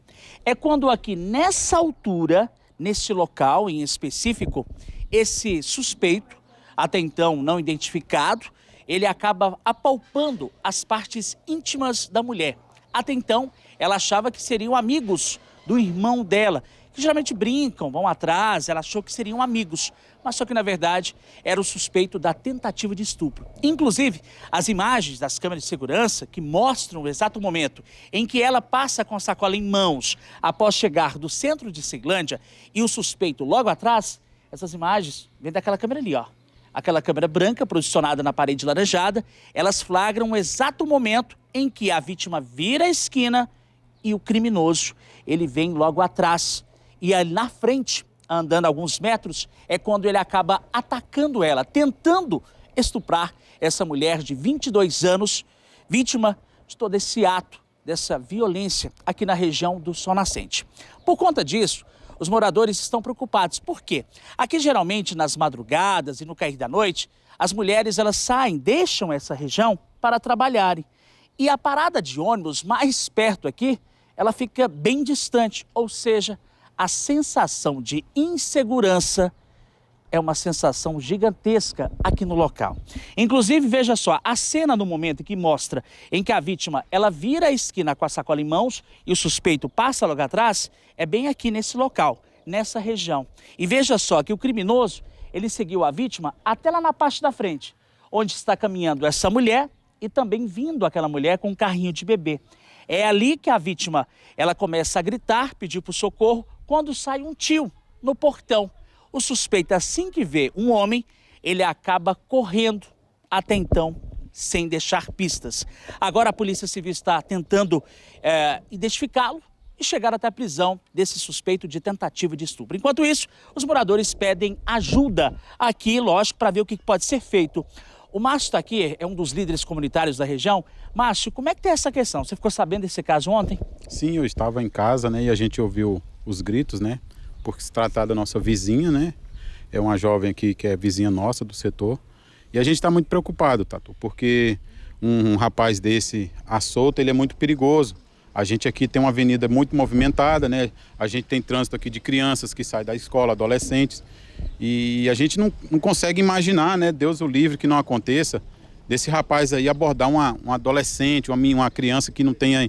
É quando aqui nessa altura, nesse local em específico, esse suspeito, até então não identificado, ele acaba apalpando as partes íntimas da mulher. Até então, ela achava que seriam amigos do irmão dela, que geralmente brincam, vão atrás, ela achou que seriam amigos, mas só que na verdade era o suspeito da tentativa de estupro. Inclusive, as imagens das câmeras de segurança que mostram o exato momento em que ela passa com a sacola em mãos após chegar do centro de Ceilândia e o suspeito logo atrás, essas imagens vêm daquela câmera ali, ó. Aquela câmera branca posicionada na parede laranjada, elas flagram o exato momento em que a vítima vira a esquina e o criminoso, ele vem logo atrás. E ali na frente, andando alguns metros, é quando ele acaba atacando ela, tentando estuprar essa mulher de 22 anos, vítima de todo esse ato, dessa violência aqui na região do Sol Nascente. Por conta disso, os moradores estão preocupados. Por quê? Aqui geralmente nas madrugadas e no cair da noite, as mulheres elas saem, deixam essa região para trabalharem. E a parada de ônibus mais perto aqui, ela fica bem distante, ou seja, a sensação de insegurança é uma sensação gigantesca aqui no local. Inclusive, veja só, a cena no momento que mostra em que a vítima, ela vira a esquina com a sacola em mãos e o suspeito passa logo atrás, é bem aqui nesse local, nessa região. E veja só que o criminoso, ele seguiu a vítima até lá na parte da frente, onde está caminhando essa mulher e também vindo aquela mulher com um carrinho de bebê. É ali que a vítima, ela começa a gritar, pedir por socorro, quando sai um tio no portão. O suspeito, assim que vê um homem, ele acaba correndo, até então, sem deixar pistas. Agora a Polícia Civil está tentando identificá-lo e chegar até a prisão desse suspeito de tentativa de estupro. Enquanto isso, os moradores pedem ajuda aqui, lógico, para ver o que pode ser feito. O Márcio está aqui, é um dos líderes comunitários da região. Márcio, como é que tem essa questão? Você ficou sabendo desse caso ontem? Sim, eu estava em casa, né, e a gente ouviu os gritos, né, por se tratar da nossa vizinha, né, é uma jovem aqui que é vizinha nossa do setor. E a gente está muito preocupado, Tatu, porque um rapaz desse à solta, ele é muito perigoso. A gente aqui tem uma avenida muito movimentada, né, a gente tem trânsito aqui de crianças que saem da escola, adolescentes. E a gente não consegue imaginar, né, Deus o livre que não aconteça, desse rapaz aí abordar um adolescente, uma criança que não tenha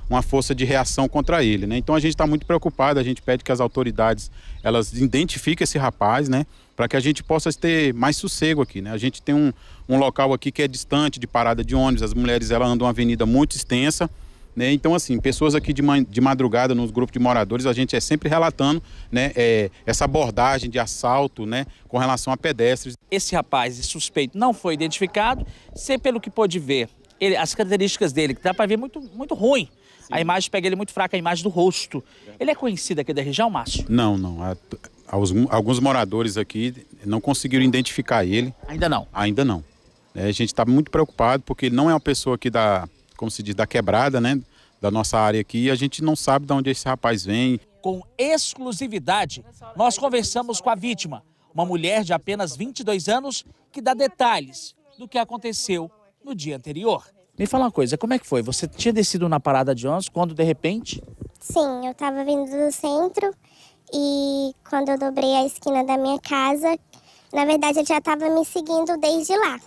uma força de reação contra ele, né? Então a gente está muito preocupado, a gente pede que as autoridades, elas identifiquem esse rapaz, né, para que a gente possa ter mais sossego aqui, né? A gente tem um local aqui que é distante de parada de ônibus, as mulheres elas andam uma avenida muito extensa, né? Então, assim, pessoas aqui de madrugada nos grupos de moradores, a gente é sempre relatando, né, essa abordagem de assalto, né, com relação a pedestres. Esse rapaz, esse suspeito, não foi identificado. Você, pelo que pôde ver, as características dele, que dá para ver muito ruim. Sim. A imagem pega ele muito fraca, a imagem do rosto. Ele é conhecido aqui da região, Márcio? Não. Alguns moradores aqui não conseguiram identificar ele. Ainda não? Ainda não. A gente está muito preocupado porque ele não é uma pessoa aqui como se diz, da quebrada, né, da nossa área aqui, e a gente não sabe de onde esse rapaz vem. Com exclusividade, nós conversamos com a vítima, uma mulher de apenas 22 anos, que dá detalhes do que aconteceu no dia anterior. Me fala uma coisa, como é que foi? Você tinha descido na parada de ônibus quando, de repente... Sim, eu estava vindo do centro e quando eu dobrei a esquina da minha casa, na verdade ele já estava me seguindo desde lá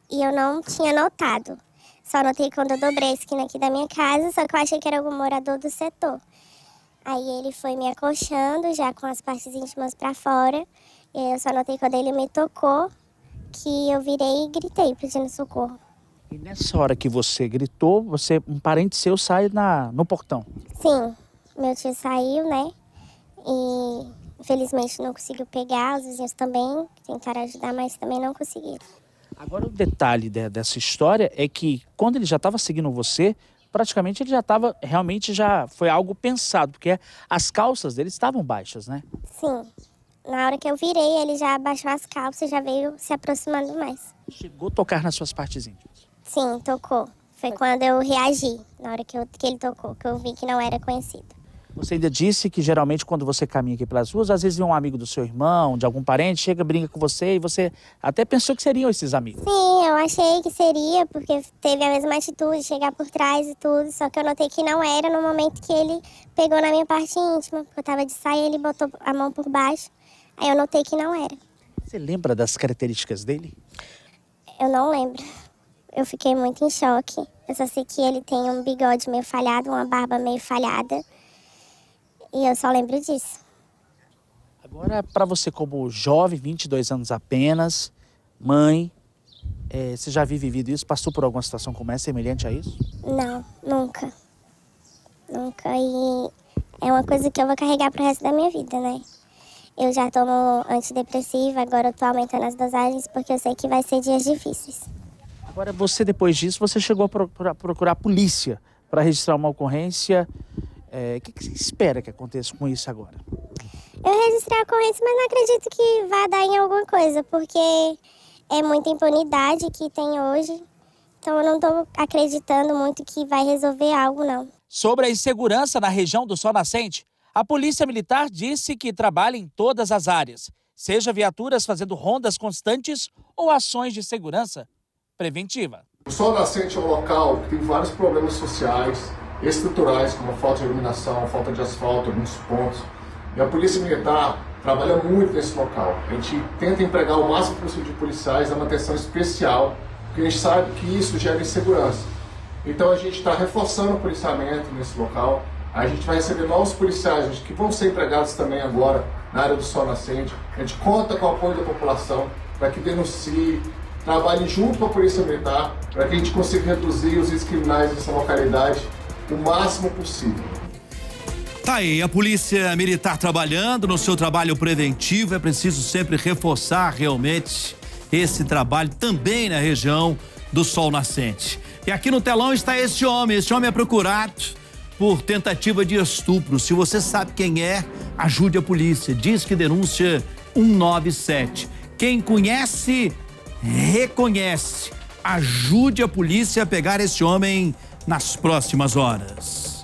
e eu não tinha notado. Só notei quando eu dobrei a esquina aqui da minha casa, só que eu achei que era algum morador do setor. Aí ele foi me acolchando, já com as partes íntimas para fora. E aí eu só notei quando ele me tocou, que eu virei e gritei pedindo socorro. E nessa hora que você gritou, um parente seu sai no portão? Sim, meu tio saiu, né? E infelizmente não conseguiu pegar, os vizinhos também tentaram ajudar, mas também não conseguiram. Agora o detalhe dessa história é que quando ele já estava seguindo você, praticamente ele já estava, realmente já foi algo pensado, porque as calças dele estavam baixas, né? Sim, Na hora que eu virei, ele já abaixou as calças e já veio se aproximando mais. Chegou a tocar nas suas partes íntimas? Sim, tocou. Foi quando eu reagi, na hora que ele tocou, que eu vi que não era conhecido. Você ainda disse que geralmente quando você caminha aqui pelas ruas, às vezes vem um amigo do seu irmão, de algum parente, chega, brinca com você e você até pensou que seriam esses amigos. Sim, eu achei que seria, porque teve a mesma atitude, chegar por trás e tudo, só que eu notei que não era no momento que ele pegou na minha parte íntima, porque eu tava de saia e ele botou a mão por baixo, aí eu notei que não era. Você lembra das características dele? Eu não lembro. Eu fiquei muito em choque. Eu só sei que ele tem um bigode meio falhado, uma barba meio falhada. E eu só lembro disso. Agora, para você como jovem, 22 anos apenas, mãe, você já havia vivido isso? Passou por alguma situação como essa, semelhante a isso? Não, nunca. Nunca. E é uma coisa que eu vou carregar pro resto da minha vida, né? Eu já tomo antidepressiva, agora eu tô aumentando as dosagens porque eu sei que vai ser dias difíceis. Agora, você, depois disso, você chegou a procurar a polícia para registrar uma ocorrência. O que você espera que aconteça com isso agora? Eu registrei a ocorrência, mas não acredito que vá dar em alguma coisa, porque é muita impunidade que tem hoje. Então eu não estou acreditando muito que vai resolver algo, não. Sobre a insegurança na região do Sol Nascente, a Polícia Militar disse que trabalha em todas as áreas, seja viaturas fazendo rondas constantes ou ações de segurança preventiva. O Sol Nascente é um local que tem vários problemas sociais, estruturais, como a falta de iluminação, falta de asfalto, alguns pontos. E a Polícia Militar trabalha muito nesse local. A gente tenta empregar o máximo possível de policiais, dar uma atenção especial, porque a gente sabe que isso gera insegurança. Então a gente está reforçando o policiamento nesse local. A gente vai receber novos policiais que vão ser empregados também agora na área do Sol Nascente. A gente conta com o apoio da população para que denuncie, trabalhe junto com a Polícia Militar para que a gente consiga reduzir os índices criminais dessa localidade o máximo possível. Tá aí, a Polícia Militar trabalhando no seu trabalho preventivo. É preciso sempre reforçar realmente esse trabalho também na região do Sol Nascente. E aqui no telão está esse homem é procurado por tentativa de estupro. Se você sabe quem é, ajude a polícia. Diz que denúncia 197. Quem conhece, reconhece. Ajude a polícia a pegar esse homem nas próximas horas.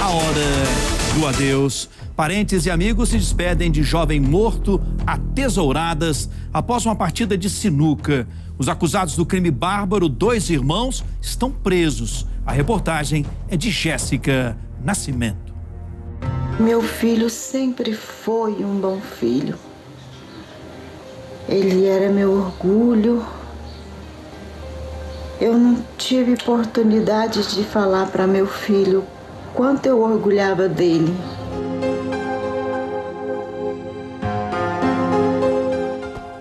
A hora do adeus. Parentes e amigos se despedem de jovem morto a tesouradas após uma partida de sinuca. Os acusados do crime bárbaro, 2 irmãos, estão presos. A reportagem é de Jéssica Nascimento. Meu filho sempre foi um bom filho. Ele era meu orgulho. Eu não tive oportunidade de falar para meu filho quanto eu orgulhava dele.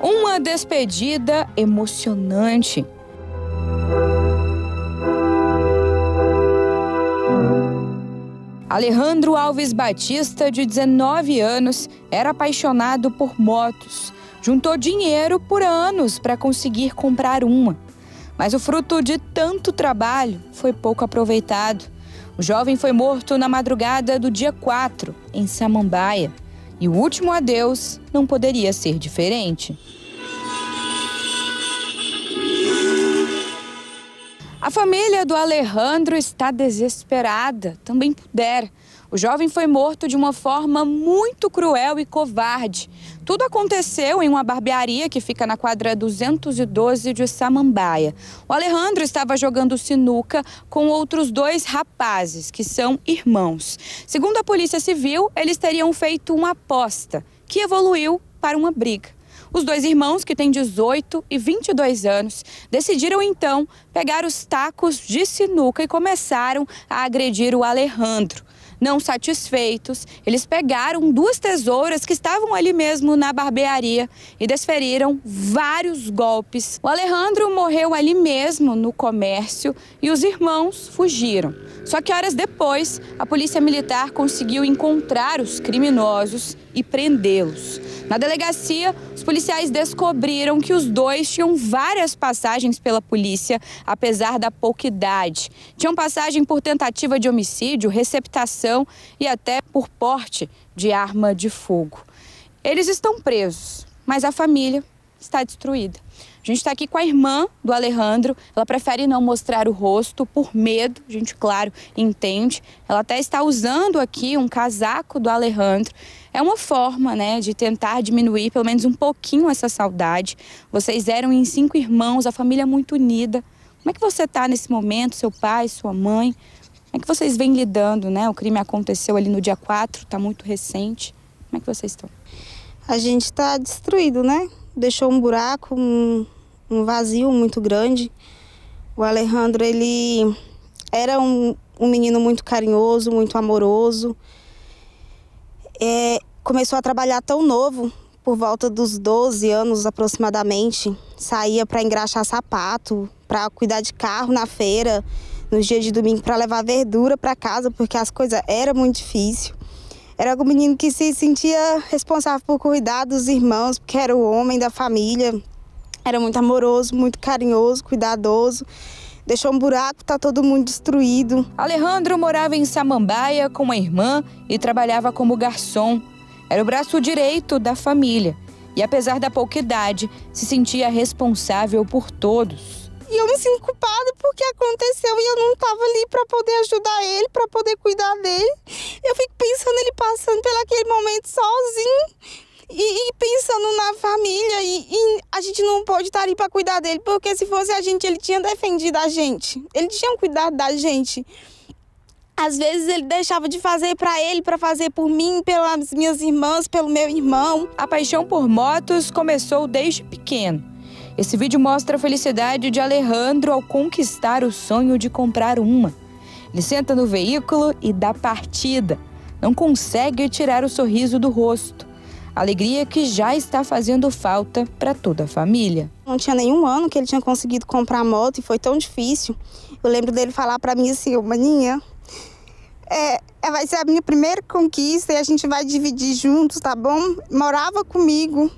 Uma despedida emocionante. Alejandro Alves Batista, de 19 anos, era apaixonado por motos. Juntou dinheiro por anos para conseguir comprar uma. Mas o fruto de tanto trabalho foi pouco aproveitado. O jovem foi morto na madrugada do dia 4, em Samambaia. E o último adeus não poderia ser diferente. A família do Alejandro está desesperada, também pudera. O jovem foi morto de uma forma muito cruel e covarde. Tudo aconteceu em uma barbearia que fica na quadra 212 de Samambaia. O Alejandro estava jogando sinuca com outros 2 rapazes, que são irmãos. Segundo a Polícia Civil, eles teriam feito uma aposta, que evoluiu para uma briga. Os 2 irmãos, que têm 18 e 22 anos, decidiram então pegar os tacos de sinuca e começaram a agredir o Alejandro. Não satisfeitos, eles pegaram 2 tesouras que estavam ali mesmo na barbearia e desferiram vários golpes. O Alejandro morreu ali mesmo no comércio e os irmãos fugiram. Só que horas depois, a Polícia Militar conseguiu encontrar os criminosos e prendê-los. Na delegacia, os policiais descobriram que os 2 tinham várias passagens pela polícia, apesar da pouca idade. Tinham passagem por tentativa de homicídio, receptação e até por porte de arma de fogo. Eles estão presos, mas a família está destruída. A gente está aqui com a irmã do Alejandro. Ela prefere não mostrar o rosto por medo, a gente, claro, entende. Ela até está usando aqui um casaco do Alejandro. É uma forma, né, de tentar diminuir pelo menos um pouquinho essa saudade. Vocês eram em 5 irmãos, a família muito unida. Como é que você está nesse momento, seu pai, sua mãe? Como é que vocês vêm lidando, né? O crime aconteceu ali no dia 4, está muito recente. Como é que vocês estão? A gente está destruído, né? Deixou um buraco, um vazio muito grande. O Alejandro, ele era um menino muito carinhoso, muito amoroso. Começou a trabalhar tão novo, por volta dos 12 anos aproximadamente. Saía para engraxar sapato, para cuidar de carro na feira, nos dias de domingo, para levar verdura para casa, porque as coisas eram muito difíceis. Era um menino que se sentia responsável por cuidar dos irmãos, porque era o homem da família. Era muito amoroso, muito carinhoso, cuidadoso. Deixou um buraco, tá todo mundo destruído. Alejandro morava em Samambaia com a irmã e trabalhava como garçom. Era o braço direito da família. E apesar da pouca idade, se sentia responsável por todos. E eu me sinto culpada porque aconteceu e eu não estava ali para poder ajudar ele, para poder cuidar dele. Eu fico pensando ele passando por aquele momento sozinho e pensando na família. E a gente não pode estar ali para cuidar dele, porque se fosse a gente, ele tinha defendido a gente. Ele tinha cuidado da gente. Às vezes ele deixava de fazer para ele, para fazer por mim, pelas minhas irmãs, pelo meu irmão. A paixão por motos começou desde pequeno. Esse vídeo mostra a felicidade de Alejandro ao conquistar o sonho de comprar uma. Ele senta no veículo e dá partida. Não consegue tirar o sorriso do rosto. Alegria que já está fazendo falta para toda a família. Não tinha nenhum ano que ele tinha conseguido comprar moto e foi tão difícil. Eu lembro dele falar para mim assim: maninha, vai ser a minha primeira conquista e a gente vai dividir juntos, tá bom? Morava comigo.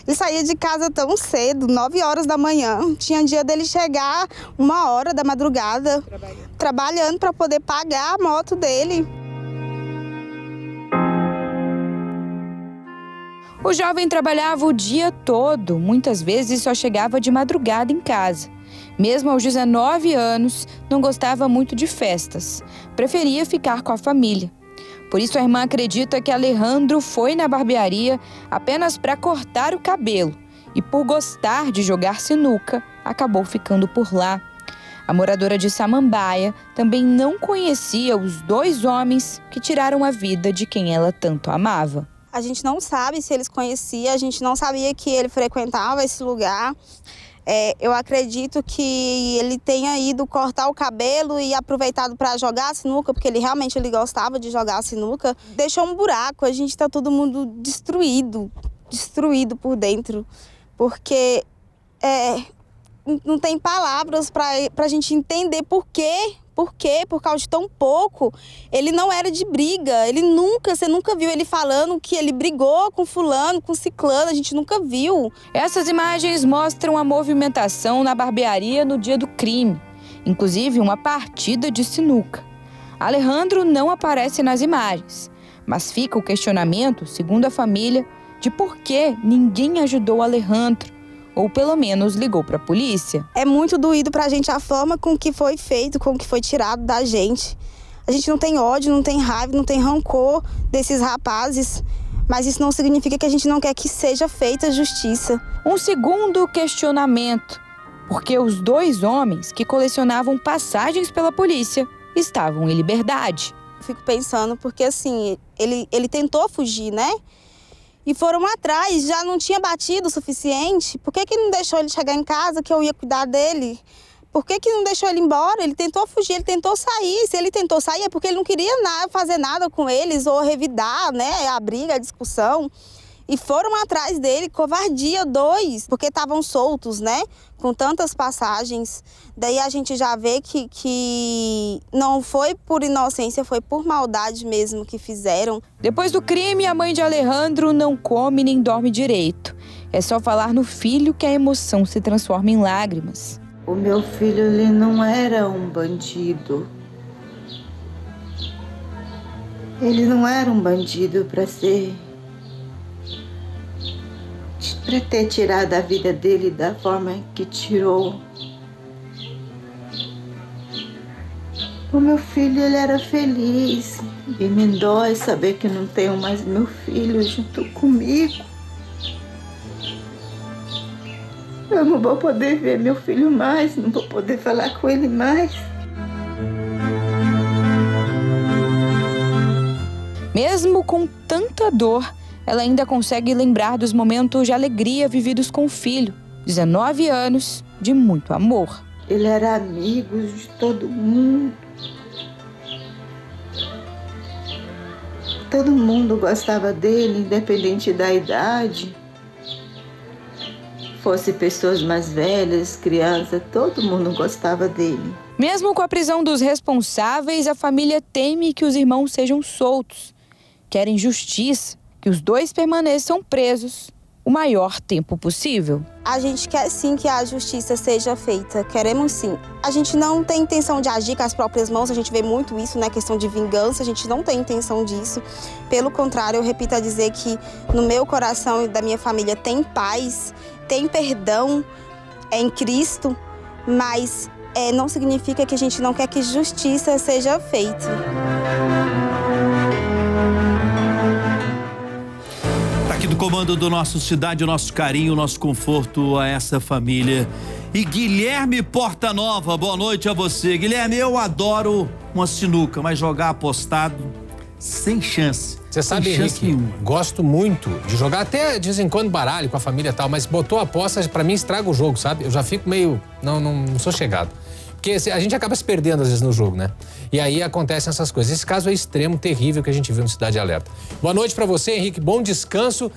Ele saía de casa tão cedo, 9 horas da manhã. Tinha dia dele chegar 1h da madrugada, trabalhando para poder pagar a moto dele. O jovem trabalhava o dia todo, muitas vezes só chegava de madrugada em casa. Mesmo aos 19 anos, não gostava muito de festas. Preferia ficar com a família. Por isso, a irmã acredita que Alejandro foi na barbearia apenas para cortar o cabelo e, por gostar de jogar sinuca, acabou ficando por lá. A moradora de Samambaia também não conhecia os 2 homens que tiraram a vida de quem ela tanto amava. A gente não sabe se eles conheciam, a gente não sabia que ele frequentava esse lugar. Eu acredito que ele tenha ido cortar o cabelo e aproveitado para jogar a sinuca, porque ele realmente gostava de jogar a sinuca. Deixou um buraco, a gente está todo mundo destruído por dentro, porque não tem palavras para a gente entender por quê. Por causa de tão pouco. Ele não era de briga, você nunca viu ele falando que ele brigou com fulano, com ciclano, a gente nunca viu. Essas imagens mostram a movimentação na barbearia no dia do crime, inclusive uma partida de sinuca. Alejandro não aparece nas imagens, mas fica o questionamento, segundo a família, de por que ninguém ajudou Alejandro. Ou pelo menos ligou para a polícia. É muito doído para a gente a forma com que foi feito, com que foi tirado da gente. A gente não tem ódio, não tem raiva, não tem rancor desses rapazes, mas isso não significa que a gente não quer que seja feita justiça. Um segundo questionamento, porque os 2 homens que colecionavam passagens pela polícia estavam em liberdade. Eu fico pensando porque assim, ele tentou fugir, né? E foram atrás, já não tinha batido o suficiente. Por que não deixou ele chegar em casa, que eu ia cuidar dele? Por que não deixou ele embora? Ele tentou fugir, ele tentou sair. Se ele tentou sair é porque ele não queria fazer nada com eles ou revidar, né, a briga, a discussão. E foram atrás dele, covardia 2, porque estavam soltos, né? Com tantas passagens. Daí a gente já vê que não foi por inocência, foi por maldade mesmo que fizeram. Depois do crime, a mãe de Alejandro não come nem dorme direito. É só falar no filho que a emoção se transforma em lágrimas. O meu filho, ele não era um bandido. Ele não era um bandido para ser para ter tirado a vida dele da forma que tirou. O meu filho, ele era feliz. E me dói saber que não tenho mais meu filho junto comigo. Eu não vou poder ver meu filho mais, não vou poder falar com ele mais. Mesmo com tanta dor, ela ainda consegue lembrar dos momentos de alegria vividos com o filho. 19 anos de muito amor. Ele era amigo de todo mundo. Todo mundo gostava dele, independente da idade. Fosse pessoas mais velhas, crianças, todo mundo gostava dele. Mesmo com a prisão dos responsáveis, a família teme que os irmãos sejam soltos. Querem justiça, que os dois permaneçam presos o maior tempo possível. A gente quer sim que a justiça seja feita, queremos sim. A gente não tem intenção de agir com as próprias mãos, a gente vê muito isso, né, questão de vingança, a gente não tem intenção disso. Pelo contrário, eu repito a dizer que no meu coração e da minha família tem paz, tem perdão em Cristo, mas não significa que a gente não quer que justiça seja feita. Aqui do comando do nosso Cidade, o nosso carinho, o nosso conforto a essa família. E Guilherme Portanova, boa noite a você. Guilherme, eu adoro uma sinuca, mas jogar apostado, sem chance. Você sabe, Henrique, gosto muito de jogar, até de vez em quando baralho com a família e tal, mas botou aposta, pra mim estraga o jogo, sabe? Eu já fico meio, não sou chegado. Porque a gente acaba se perdendo às vezes no jogo, né? E aí acontecem essas coisas. Esse caso é extremo, terrível que a gente viu no Cidade Alerta. Boa noite pra você, Henrique, bom descanso.